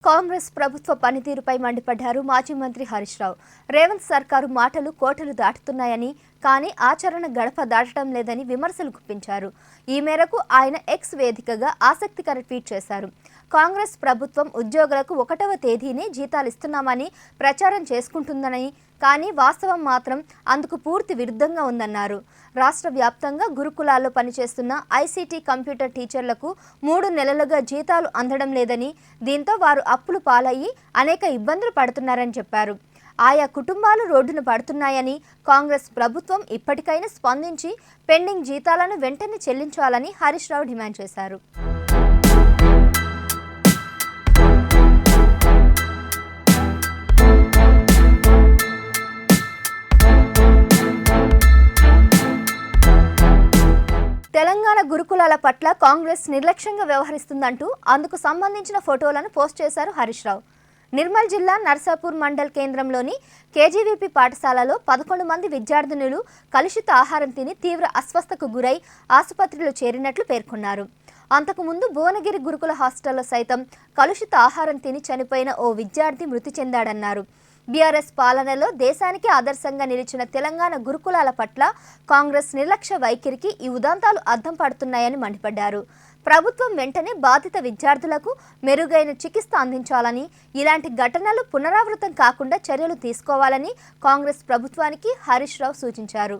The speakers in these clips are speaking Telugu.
కాంగ్రెస్ ప్రభుత్వ పనితీరుపై మండిపడ్డారు మాజీ మంత్రి హరీష్ రావు. రేవంత్ సర్కారు మాటలు కోటలు దాటుతున్నాయని, కానీ ఆచరణ గడప దాటడం లేదని విమర్శలు గుప్పించారు. ఈ మేరకు ఆయన ఎక్స్ వేదికగా ఆసక్తికర ట్వీట్ చేశారు. కాంగ్రెస్ ప్రభుత్వం ఉద్యోగులకు 1వ తేదీనే జీతాలు ఇస్తున్నామని ప్రచారం చేసుకుంటుందని, కానీ వాస్తవం మాత్రం అందుకు పూర్తి విరుద్ధంగా ఉందన్నారు. రాష్ట్ర వ్యాప్తంగా గురుకులాల్లో పనిచేస్తున్న ఐసీటీ కంప్యూటర్ టీచర్లకు 3 నెలలుగా జీతాలు అందడం లేదని, దీంతో వారు అప్పులు పాలయ్యి అనేక ఇబ్బందులు పడుతున్నారని చెప్పారు. ఆయా కుటుంబాలు రోడ్డున పడుతున్నాయని, కాంగ్రెస్ ప్రభుత్వం ఇప్పటికైనా స్పందించి పెండింగ్ జీతాలను వెంటనే చెల్లించాలని హరీష్ రావు డిమాండ్ చేశారు. తెలంగాణ గురుకులాల పట్ల కాంగ్రెస్ నిర్లక్ష్యంగా వ్యవహరిస్తుందంటూ అందుకు సంబంధించిన ఫోటోలను పోస్ట్ చేశారు హరీష్ రావు. నిర్మల్ జిల్లా నర్సాపూర్ మండల్ కేంద్రంలోని కేజీవీపీ పాఠశాలలో 11 మంది విద్యార్థినులు కలుషిత ఆహారం తిని తీవ్ర అస్వస్థతకు గురై ఆసుపత్రిలో చేరినట్లు పేర్కొన్నారు. అంతకుముందు భువనగిరి గురుకుల హాస్టల్లో సైతం కలుషిత ఆహారం తిని చనిపోయిన ఓ విద్యార్థి మృతి చెందాడన్నారు. బీఆర్ఎస్ పాలనలో దేశానికి ఆదర్శంగా నిలిచిన తెలంగాణ గురుకులాల పట్ల కాంగ్రెస్ నిర్లక్ష్య వైఖరికి ఈ ఉదంతాలు అద్దం పడుతున్నాయని మండిపడ్డారు. ప్రభుత్వం వెంటనే బాధిత విద్యార్థులకు మెరుగైన చికిత్స అందించాలని, ఇలాంటి ఘటనలు పునరావృతం కాకుండా చర్యలు తీసుకోవాలని కాంగ్రెస్ ప్రభుత్వానికి హరీష్ రావు సూచించారు.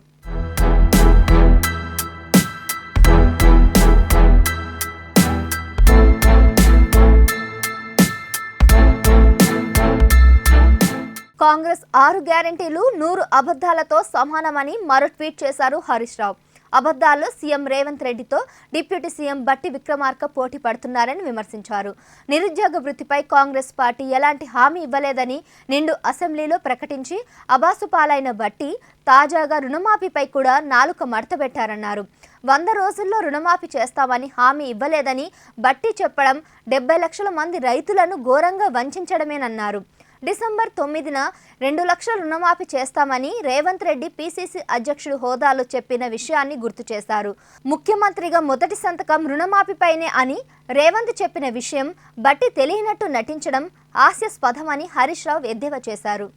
కాంగ్రెస్ 6 గ్యారెంటీలు 100 అబద్ధాలతో సమానమని మరో ట్వీట్ చేశారు హరీష్ రావు. అబద్ధాల్లో సీఎం రేవంత్ రెడ్డితో డిప్యూటీ సీఎం బట్టి విక్రమార్క పోటీ పడుతున్నారని విమర్శించారు. నిరుద్యోగ వృత్తిపై కాంగ్రెస్ పార్టీ ఎలాంటి హామీ ఇవ్వలేదని నిండు అసెంబ్లీలో ప్రకటించి అబాసుపాలైన బట్టి తాజాగా రుణమాఫీపై కూడా నాలుక మడతబెట్టారన్నారు. 100 రోజుల్లో రుణమాఫీ చేస్తామని హామీ ఇవ్వలేదని బట్టి చెప్పడం 70 లక్షల మంది రైతులను ఘోరంగా వంచడమేనన్నారు. డిసెంబర్ 9న 2 లక్షల రుణమాఫీ చేస్తామని రేవంత్ రెడ్డి పీసీసీ అధ్యక్షుడు హోదాలో చెప్పిన విషయాన్ని గుర్తు చేశారు. ముఖ్యమంత్రిగా మొదటి సంతకం రుణమాఫీపైనే అని రేవంత్ చెప్పిన విషయం బట్టి తెలియనట్టు నటించడం హాస్యాస్పదమని హరీష్ రావు ఎద్దేవా చేశారు.